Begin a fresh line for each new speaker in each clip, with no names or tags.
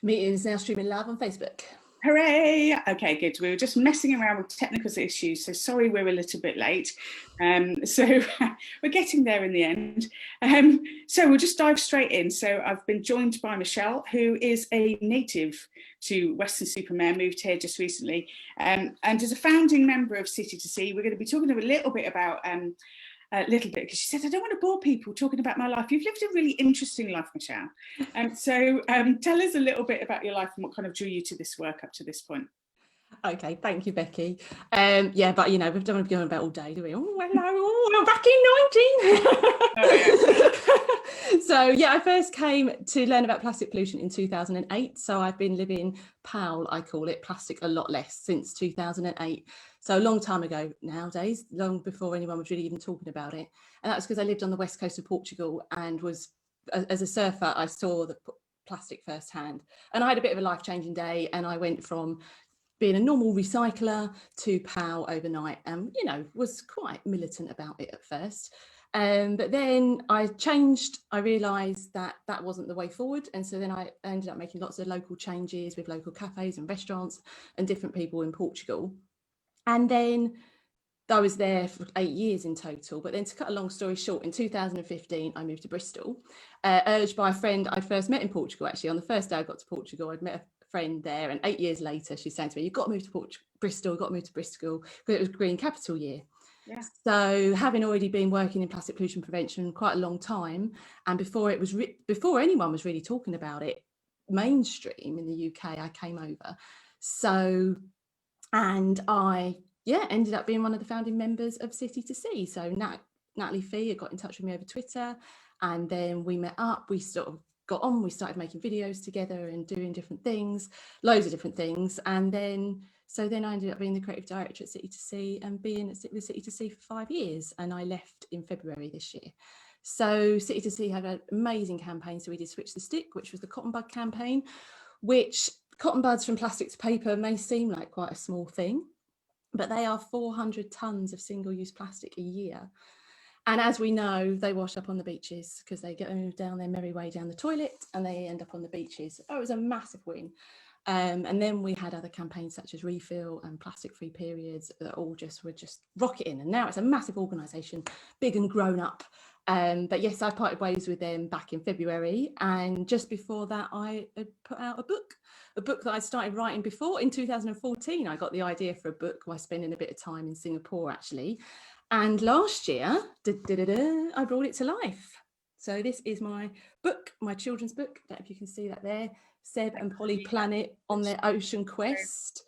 Meeting is now streaming live on Facebook.
Hooray! Okay, good. We were just messing around with technical issues, so sorry we're a little bit late. So we're getting there in the end. So we'll just dive straight in. So I've been joined by Michelle, who is a native to Weston-super-Mare, moved here just recently, and is a founding member of City to Sea. We're going to be talking a little bit about because she said, I don't want to bore people talking about my life. You've lived a really interesting life, Michelle. So tell us a little bit about your life and what kind of drew you to this work up to this point.
Okay, thank you, Becky. Yeah, but you know, we don't want to be going about all day, do we? Oh, hello, I'm back in 19. So yeah, I first came to learn about plastic pollution in 2008. So I've been living PAL, I call it, plastic a lot less, since 2008. So a long time ago nowadays, long before anyone was really even talking about it. And that was because I lived on the west coast of Portugal and was, as a surfer, I saw the plastic firsthand. And I had a bit of a life-changing day, and I went from being a normal recycler to PAL overnight, and you know, was quite militant about it at first. But then I changed. I realised that that wasn't the way forward, and so then I ended up making lots of local changes with local cafes and restaurants and different people in Portugal. And then I was there for 8 years in total. But then, to cut a long story short, in 2015 I moved to Bristol, urged by a friend I'd first met in Portugal. Actually, on the first day I got to Portugal, I'd met a friend there, and 8 years later she's saying to me, you've got to move to Bristol, got to move to Bristol, because it was Green Capital Year. Yeah. So having already been working in plastic pollution prevention quite a long time, and before anyone was really talking about it mainstream in the UK, I came over. So, and I ended up being one of the founding members of City to Sea. So Natalie Fee got in touch with me over Twitter, and then we met up, we sort of got on, we started making videos together and doing different things, loads of different things. And then I ended up being the creative director at City to Sea and being with City to Sea for 5 years, and I left in February this year. So City to Sea had an amazing campaign. So we did Switch the Stick, which was the cotton bud campaign, which cotton buds from plastic to paper may seem like quite a small thing, but they are 400 tons of single-use plastic a year. And as we know, they wash up on the beaches because they go down their merry way down the toilet and they end up on the beaches. Oh, it was a massive win. And then we had other campaigns such as Refill and Plastic-Free Periods that all were just rocketing. And now it's a massive organisation, big and grown up. But yes, I parted ways with them back in February. And just before that, I had put out a book that I started writing before. In 2014, I got the idea for a book by spending a bit of time in Singapore, actually. And last year, I brought it to life. So this is my book, my children's book. I don't know if you can see that there. Seb and Polymath on their ocean quest.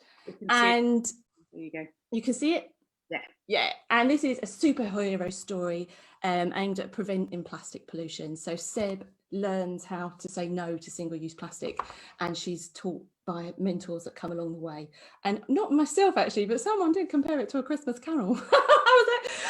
And there you go. You can see it? Yeah. Yeah. And this is a superhero story aimed at preventing plastic pollution. So Seb learns how to say no to single-use plastic, and she's taught by mentors that come along the way. And not myself actually, but someone did compare it to A Christmas Carol.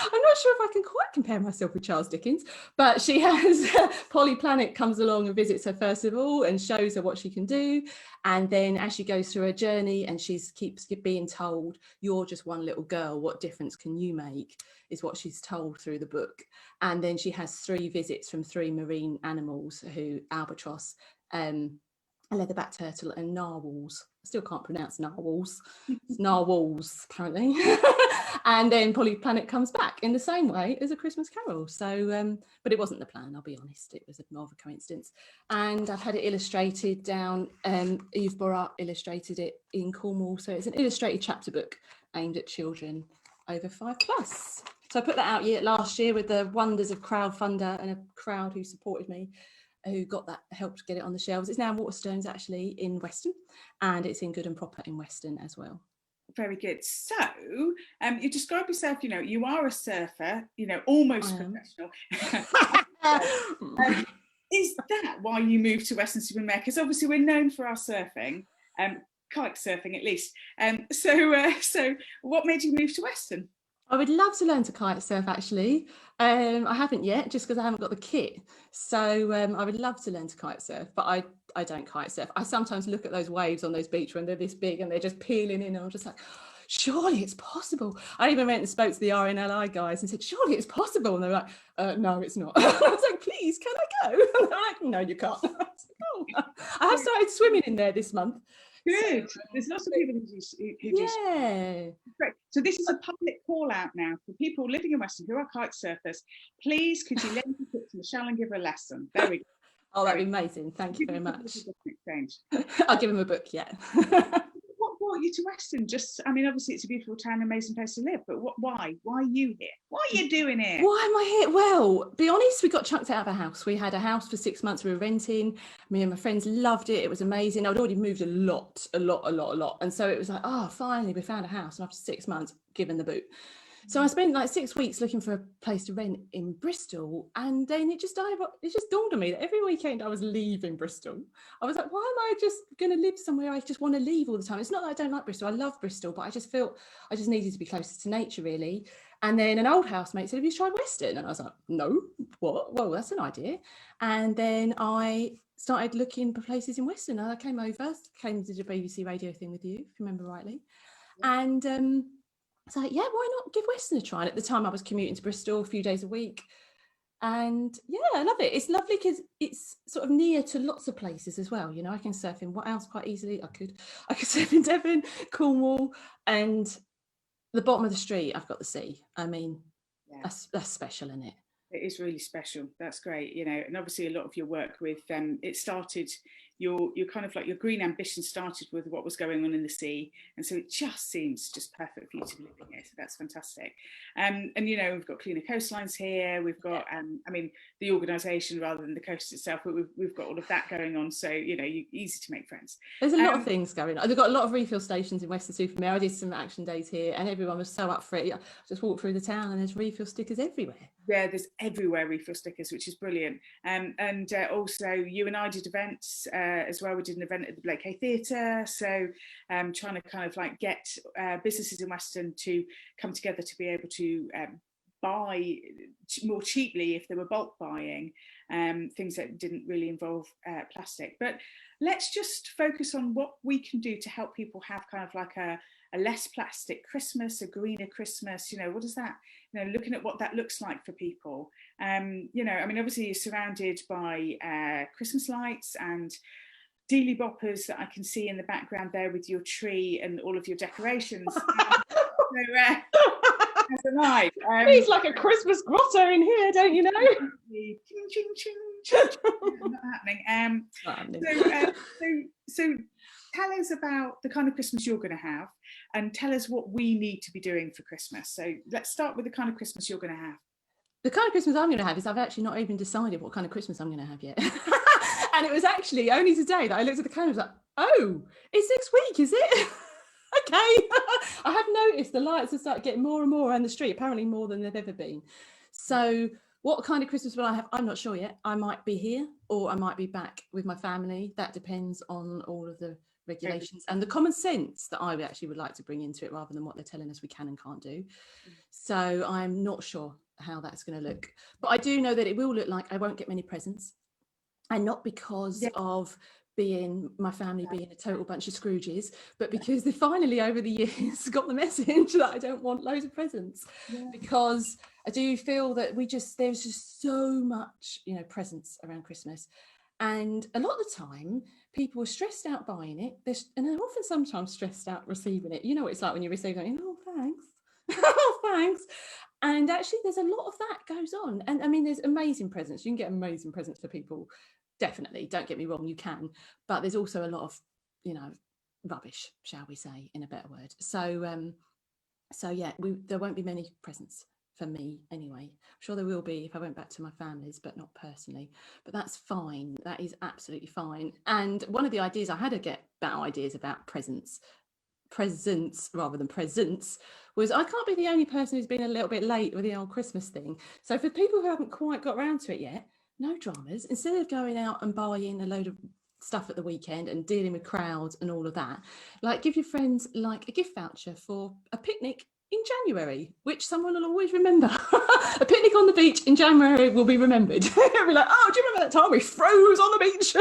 I'm not sure if I can quite compare myself with Charles Dickens, but she has Polymath comes along and visits her first of all and shows her what she can do. And then as she goes through her journey and she keeps being told, you're just one little girl, what difference can you make, is what she's told through the book. And then she has 3 visits from 3 marine animals, albatross, a leatherback turtle and narwhals. I still can't pronounce narwhals. It's narwhals, apparently. And then Polymath comes back in the same way as A Christmas Carol. So, but it wasn't the plan, I'll be honest. It was more of a coincidence. And I've had it illustrated down. Yves Borat illustrated it in Cornwall. So it's an illustrated chapter book aimed at children over 5+. So I put that out last year with the wonders of crowdfunder and a crowd who supported me, who helped get it on the shelves. It's now in Waterstones actually in Weston, and it's in Good and Proper in Weston as well.
Very good. So you describe yourself, you are a surfer, almost professional. Is that why you moved to Weston-super-Mare? Because obviously we're known for our surfing, kite surfing at least. So what made you move to Weston?
I would love to learn to kite surf actually. I haven't yet, just because I haven't got the kit. So I would love to learn to kite surf, but I don't kite surf. I sometimes look at those waves on those beaches when they're this big and they're just peeling in, and I'm just like, surely it's possible. I even went and spoke to the RNLI guys and said, surely it's possible. And they were like, no, it's not. I was like, please, can I go? And they're like, no, you can't. I was like, oh. I have started swimming in there this month.
Good. So, there's lots of people who do.
Yeah.
Great. So this is a public call out now for people living in Weston who are kite surfers. Please, could you lend your kit to Michelle and give her a lesson? There we go.
Oh, that'd be amazing. Thank you very much. I'll give him a book, yeah.
What brought you to Weston? Just, I mean, obviously it's a beautiful town, amazing place to live, but why? Why are you here? What are you doing here?
Why am I here? Well, be honest, we got chucked out of a house. We had a house for 6 months we were renting. Me and my friends loved it. It was amazing. I'd already moved a lot. And so it was like, oh, finally we found a house. And after 6 months, given the boot. So I spent like 6 weeks looking for a place to rent in Bristol, and then it just dawned on me that every weekend I was leaving Bristol. I was like, why am I just going to live somewhere I just want to leave all the time? It's not that I don't like Bristol. I love Bristol, but I just felt I just needed to be closer to nature, really. And then an old housemate said, have you tried Weston? And I was like, no, what? Well, that's an idea. And then I started looking for places in Weston. And I came to the BBC radio thing with you, if you remember rightly. Yeah. And it's like, yeah, why not give Weston a try? And at the time I was commuting to Bristol a few days a week. And yeah, I love it. It's lovely because it's sort of near to lots of places as well. You know, I can surf in what else quite easily. I could surf in Devon, Cornwall, and the bottom of the street, I've got the sea. I mean, yeah. That's special, isn't it?
It is really special. That's great. You know, and obviously a lot of your work with it started, your kind of like your green ambition started with what was going on in the sea, and so it just seems just perfect for you to be living here. So that's fantastic. And you know, we've got cleaner coastlines here. We've got I mean, the organisation rather than the coast itself, but we've got all of that going on. So you know, easy to make friends.
There's a lot of things going on. They've got a lot of refill stations in Weston-super-Mare. I did some action days here, and everyone was so up for it. I just walked through the town, and there's refill stickers everywhere.
Yeah, there's everywhere refill stickers, which is brilliant. And also you and I did events as well. We did an event at the Blake Hay Theatre. So trying to kind of like get businesses in Weston to come together to be able to buy more cheaply if they were bulk buying, things that didn't really involve plastic. But let's just focus on what we can do to help people have kind of like a less plastic Christmas, a greener Christmas. You know, what does that, you know, looking at what that looks like for people. You know, I mean, obviously you're surrounded by Christmas lights and dealy boppers that I can see in the background there with your tree and all of your decorations. As am I.
It's like a Christmas grotto in here, don't you know?
Ching, ching, ching, ching, ching. Not happening. So tell us about the kind of Christmas you're going to have, and tell us what we need to be doing for Christmas. So let's start with the kind of Christmas you're going to have.
The kind of Christmas I'm going to have is I've actually not even decided what kind of Christmas I'm going to have yet. And it was actually only today that I looked at the calendar and was like, oh, it's next week, is it? Okay. I have noticed the lights have started getting more and more around the street, apparently more than they've ever been. So what kind of Christmas will I have? I'm not sure yet. I might be here or I might be back with my family. That depends on all of the regulations and the common sense that I actually would like to bring into it rather than what they're telling us we can and can't do. So I'm not sure how that's going to look. But I do know that it will look like I won't get many presents. And not because of my family being a total bunch of Scrooges, but because they finally over the years got the message that I don't want loads of presents, because I do feel that there's just so much, you know, presents around Christmas, and a lot of the time people are stressed out buying it, and they're often sometimes stressed out receiving it. You know what it's like when you receive it, oh thanks, oh thanks. And actually there's a lot of that goes on, and I mean there's amazing presents. You can get amazing presents for people. Definitely, don't get me wrong, you can, but there's also a lot of, you know, rubbish, shall we say, in a better word. So yeah, there won't be many presents for me anyway. I'm sure there will be if I went back to my family's, but not personally. But that's fine. That is absolutely fine. And one of the ideas I had to get better ideas about presents rather than presents was I can't be the only person who's been a little bit late with the old Christmas thing. So for people who haven't quite got around to it yet, no dramas. Instead of going out and buying a load of stuff at the weekend and dealing with crowds and all of that, like give your friends like a gift voucher for a picnic in January, which someone will always remember. A picnic on the beach in January will be remembered. We'll be like, oh, do you remember that time we froze on the beach?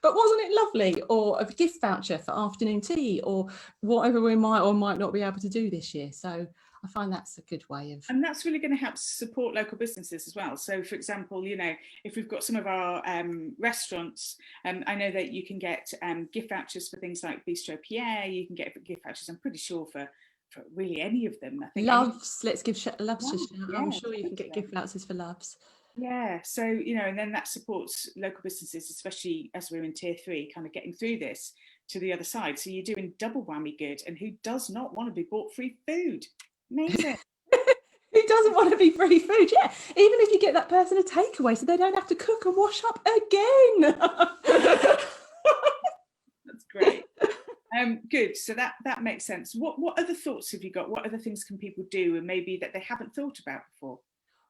But wasn't it lovely? Or a gift voucher for afternoon tea, or whatever we might or might not be able to do this year. So I find that's a good way of...
And that's really going to help support local businesses as well. So, for example, you know, if we've got some of our restaurants, I know that you can get gift vouchers for things like Bistro Pierre. You can get gift vouchers, I'm pretty sure, for really any of them. I think
Loves, let's give Loves a shout.
Yeah,
I'm sure you can get gift vouchers for Loves.
Yeah, so, you know, and then that supports local businesses, especially as we're in tier 3, kind of getting through this to the other side. So you're doing double whammy good. And who does not want to be bought free food? Amazing.
Who doesn't want to be free food? Yeah, even if you get that person a takeaway so they don't have to cook and wash up again.
That's great. Good. So that makes sense. What other thoughts have you got? What other things can people do, and maybe that they haven't thought about before?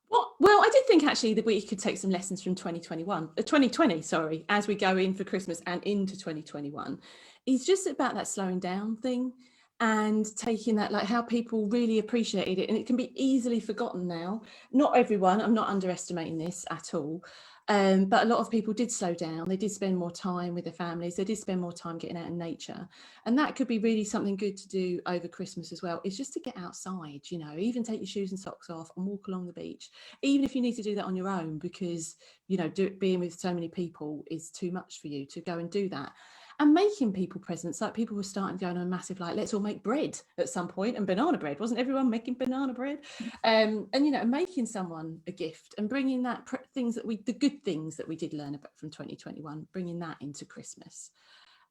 Well, I did think actually that we could take some lessons from 2020, sorry, as we go in for Christmas and into 2021. It's just about that slowing down thing and taking that, like how people really appreciated it. And it can be easily forgotten now. Not everyone, I'm not underestimating this at all. But a lot of people did slow down. They did spend more time with their families. They did spend more time getting out in nature. And that could be really something good to do over Christmas as well, is just to get outside, you know, even take your shoes and socks off and walk along the beach, even if you need to do that on your own, because, you know, being with so many people is too much for you to go and do that. And making people presents, like people were starting going on a massive, like, let's all make bread at some point, and banana bread. Wasn't everyone making banana bread? And, you know, making someone a gift and bringing that the good things that we did learn about from 2021, bringing that into Christmas.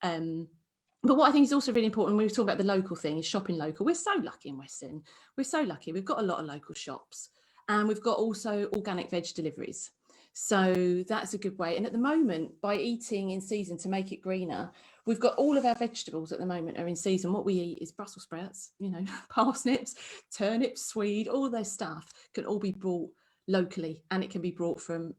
But what I think is also really important when we talk about the local thing is shopping local. We're so lucky in Weston. We're so lucky. We've got a lot of local shops, and we've got also organic veg deliveries. So that's a good way. And at the moment, by eating in season to make it greener, we've got all of our vegetables at the moment are in season. What we eat is Brussels sprouts, you know, parsnips, turnips, swede, all of those stuff can all be brought locally, and it can be brought from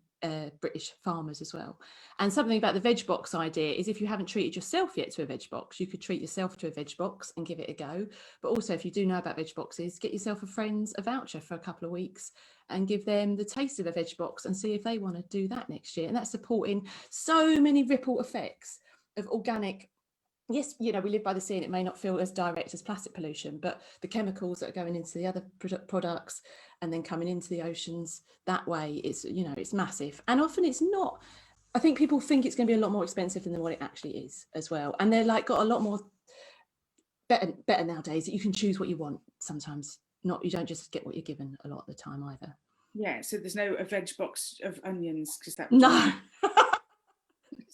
British farmers as well. And something about the veg box idea is if you haven't treated yourself yet to a veg box, you could treat yourself to a veg box and give it a go. But also, if you do know about veg boxes, get yourself a voucher for a couple of weeks and give them the taste of a veg box and see if they want to do that next year. And that's supporting so many ripple effects of organic. Yes, you know, we live by the sea and it may not feel as direct as plastic pollution, but the chemicals that are going into the other products and then coming into the oceans that way, it's, you know, it's massive. And often it's not. I think people think it's going to be a lot more expensive than what it actually is as well. And they're like got a lot more better nowadays that you can choose what you want sometimes. You don't just get what you're given a lot of the time either.
Yeah, so there's no a veg box of onions, because that
no.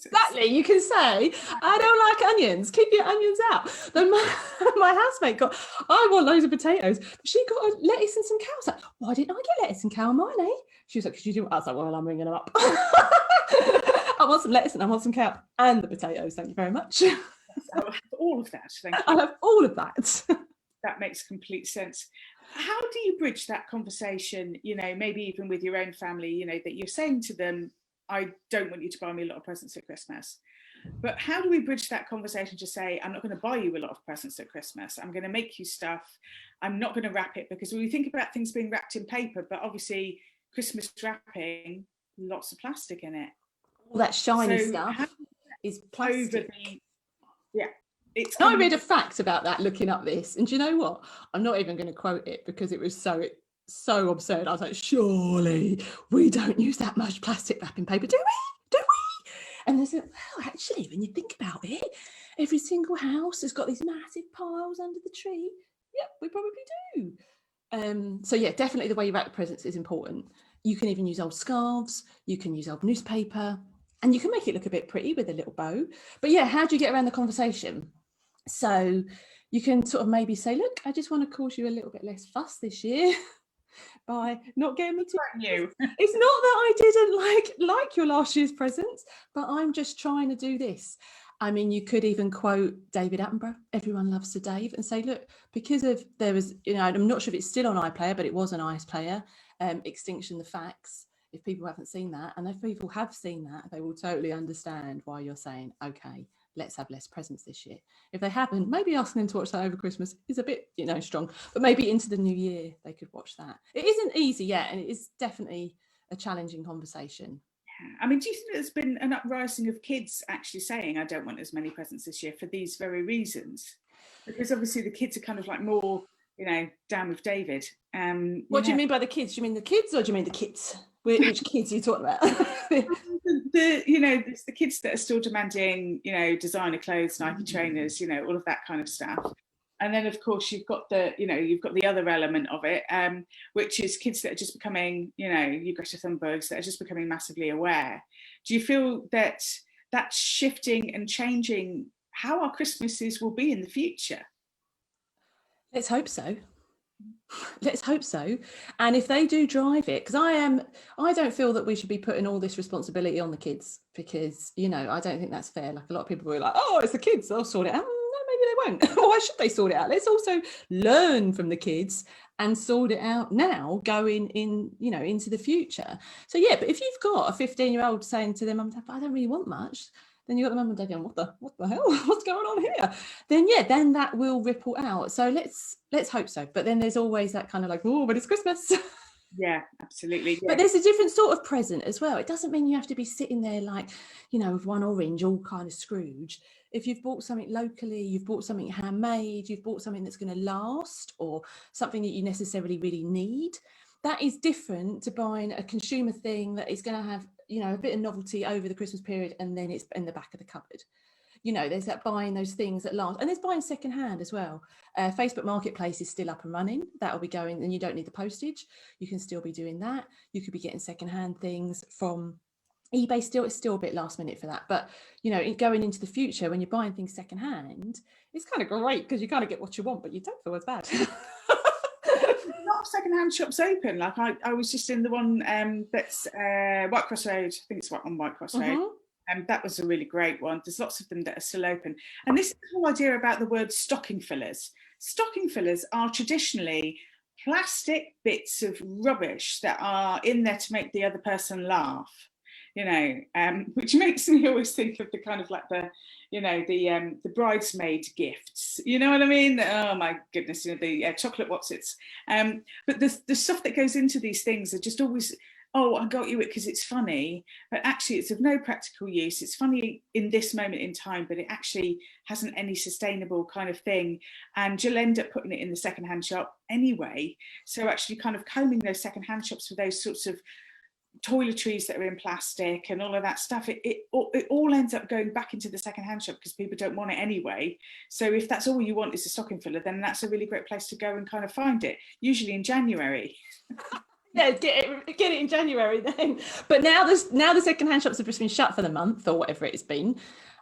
Exactly, you can say, I don't like onions, keep your onions out. Then my housemate got, I want loads of potatoes. She got a lettuce and some cow. I was like, why didn't I get lettuce and cow on mine, eh? She was like, because you do. I was like, well, I'm ringing them up. I want some lettuce and I want some cow and the potatoes, thank you very much.
I'll have all of that, thank you.
I'll have all of that.
That makes complete sense. How do you bridge that conversation, you know, maybe even with your own family, you know, that you're saying to them, I don't want you to buy me a lot of presents at Christmas. But how do we bridge that conversation to say, I'm not going to buy you a lot of presents at Christmas. I'm going to make you stuff. I'm not going to wrap it, because when we think about things being wrapped in paper, but obviously Christmas wrapping, lots of plastic in it.
All that shiny stuff is plastic.
It's.
I read a fact about that looking up this. And do you know what? I'm not even going to quote it because it was so absurd. I was like, surely we don't use that much plastic wrapping paper, do we? And they said, well, actually, when you think about it, every single house has got these massive piles under the tree. Yep, we probably do. So yeah, definitely the way you wrap the presents is important. You can even use old scarves, you can use old newspaper, and you can make it look a bit pretty with a little bow. But yeah, how do you get around the conversation? So you can sort of maybe say, look, I just want to cause you a little bit less fuss this year by not getting me too
new.
It's not that I didn't like your last year's presents, but I'm just trying to do this. I mean, you could even quote David Attenborough, Everyone Loves Sir Dave, and say, look, because of there was, you know, I'm not sure if it's still on iPlayer, but it was an iPlayer, Extinction the Facts. If people haven't seen that, and if people have seen that, they will totally understand why you're saying, okay, let's have less presents this year. If they haven't, maybe asking them to watch that over Christmas is a bit, strong, but maybe into the new year they could watch that. It isn't easy yet, and it is definitely a challenging conversation.
I mean, do you think there's been an uprising of kids actually saying, I don't want as many presents this year for these very reasons? Because obviously the kids are kind of like more, down with David.
What do you mean by the kids? Do you mean the kids, or do you mean the kids? Which kids are you talking about?
There's the kids that are still demanding, designer clothes, Nike trainers, all of that kind of stuff. And then, of course, you've got the other element of it, which is kids that are just becoming, you Greta Thunbergs, that are just becoming massively aware. Do you feel that that's shifting and changing how our Christmases will be in the future?
Let's hope so. Let's hope so. And if they do drive it, because I don't feel that we should be putting all this responsibility on the kids, because, I don't think that's fair. Like, a lot of people were like, oh, it's the kids, they'll sort it out. No, maybe they won't. Why should they sort it out? Let's also learn from the kids and sort it out now, going in, into the future. So yeah, but if you've got a 15-year-old saying to them, I don't really want much, then you've got the mum and dad going, what the hell? What's going on here? Then that will ripple out. So let's hope so. But then there's always that kind of like, oh, but it's Christmas.
Yeah, absolutely. Yeah.
But there's a different sort of present as well. It doesn't mean you have to be sitting there like, with one orange, all kind of Scrooge. If you've bought something locally, you've bought something handmade, you've bought something that's going to last, or something that you necessarily really need, that is different to buying a consumer thing that is going to have, a bit of novelty over the Christmas period, and then it's in the back of the cupboard. There's that buying those things that last, and there's buying secondhand as well. Facebook Marketplace is still up and running. That will be going, and you don't need the postage. You can still be doing that. You could be getting secondhand things from eBay. It's still a bit last minute for that. But, going into the future, when you're buying things secondhand, it's kind of great because you kind of get what you want, but you don't feel as bad.
Not secondhand shops open. Like I was just in the one that's White Cross Road. I think it's on White Cross Road. That was a really great one. There's lots of them that are still open. And this whole idea about the word stocking fillers. Stocking fillers are traditionally plastic bits of rubbish that are in there to make the other person laugh. Which makes me always think of the kind of like the bridesmaid gifts. You know what I mean? Oh my goodness, the chocolate whatsits. But the stuff that goes into these things are just always, oh, I got you it because it's funny, but actually it's of no practical use. It's funny in this moment in time, but it actually hasn't any sustainable kind of thing. And you'll end up putting it in the secondhand shop anyway. So actually kind of combing those secondhand shops for those sorts of toiletries that are in plastic and all of that stuff, it all ends up going back into the secondhand shop because people don't want it anyway. So if that's all you want is a stocking filler, then that's a really great place to go and kind of find it, usually in January.
Yeah, get it in January then. But now the secondhand shops have just been shut for the month or whatever it's been.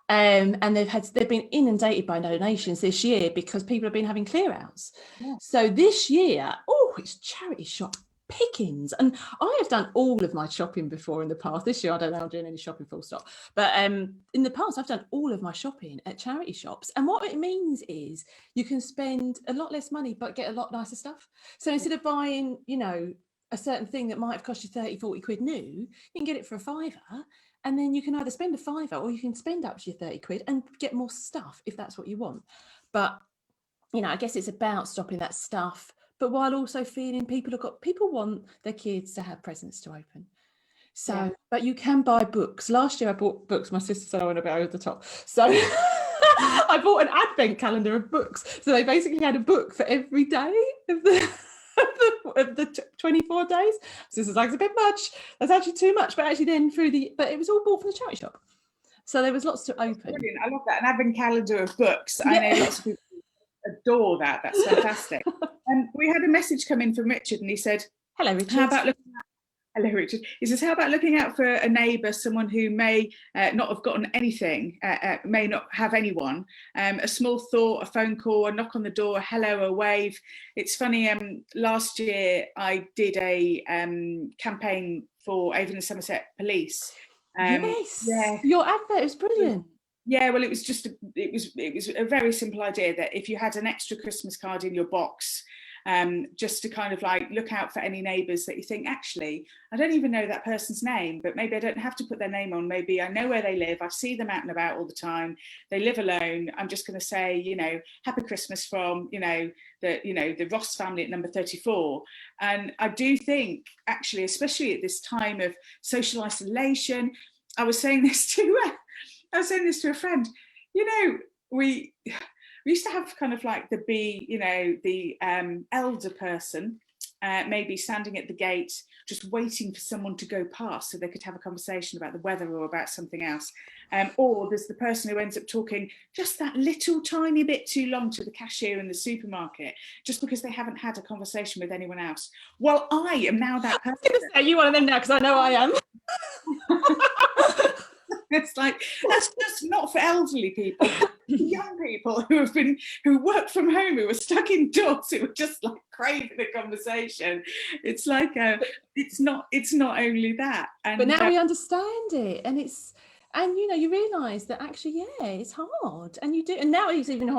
And they've been inundated by donations this year because people have been having clear outs. Yeah. So this year, it's charity shop pickings. And I have done all of my shopping before in the past. This year I don't know I'm doing any shopping full stop, but in the past I've done all of my shopping at charity shops, and what it means is you can spend a lot less money but get a lot nicer stuff. So instead of buying a certain thing that might have cost you 30-40 quid new, you can get it for a £5, and then you can either spend a £5 or you can spend up to your 30 quid and get more stuff if that's what you want. But I guess it's about stopping that stuff, but while also feeling people want their kids to have presents to open. So, yeah. But you can buy books. Last year I bought books. My sister said I went a bit over the top. So I bought an advent calendar of books. So they basically had a book for every day of the 24 days. So this is like, it's a bit much. That's actually too much. But actually then but it was all bought from the charity shop. So there was lots to open.
Brilliant. I love that. An advent calendar of books. Yeah. I know lots of people adore that. That's fantastic. We had a message come in from Richard, and he said, "Hello, Richard. Hello, Richard. He says, how about looking out for a neighbour, someone who may not have gotten anything, may not have anyone, a small thought, a phone call, a knock on the door, a hello, a wave." It's funny, last year I did a campaign for Avon and Somerset Police.
Yes, yeah. Your advert is brilliant.
Yeah, well, it was a very simple idea that if you had an extra Christmas card in your box, just to kind of like look out for any neighbours that you think, actually, I don't even know that person's name, but maybe I don't have to put their name on. Maybe I know where they live. I see them out and about all the time. They live alone. I'm just going to say, you know, happy Christmas from, the Ross family at number 34. And I do think, actually, especially at this time of social isolation, I was saying this to a friend, we used to have kind of like the elder person maybe standing at the gate just waiting for someone to go past so they could have a conversation about the weather or about something else. Or there's the person who ends up talking just that little tiny bit too long to the cashier in the supermarket just because they haven't had a conversation with anyone else. Well, I am now that person.
I was going to say, you one of them now, because I know I am.
It's like, that's just not for elderly people. Young people who work from home, who are stuck indoors, who are just like craving a conversation. It's like it's not only that. And
but now we understand it, and you realise that actually, yeah, it's hard, and you do, and now it's even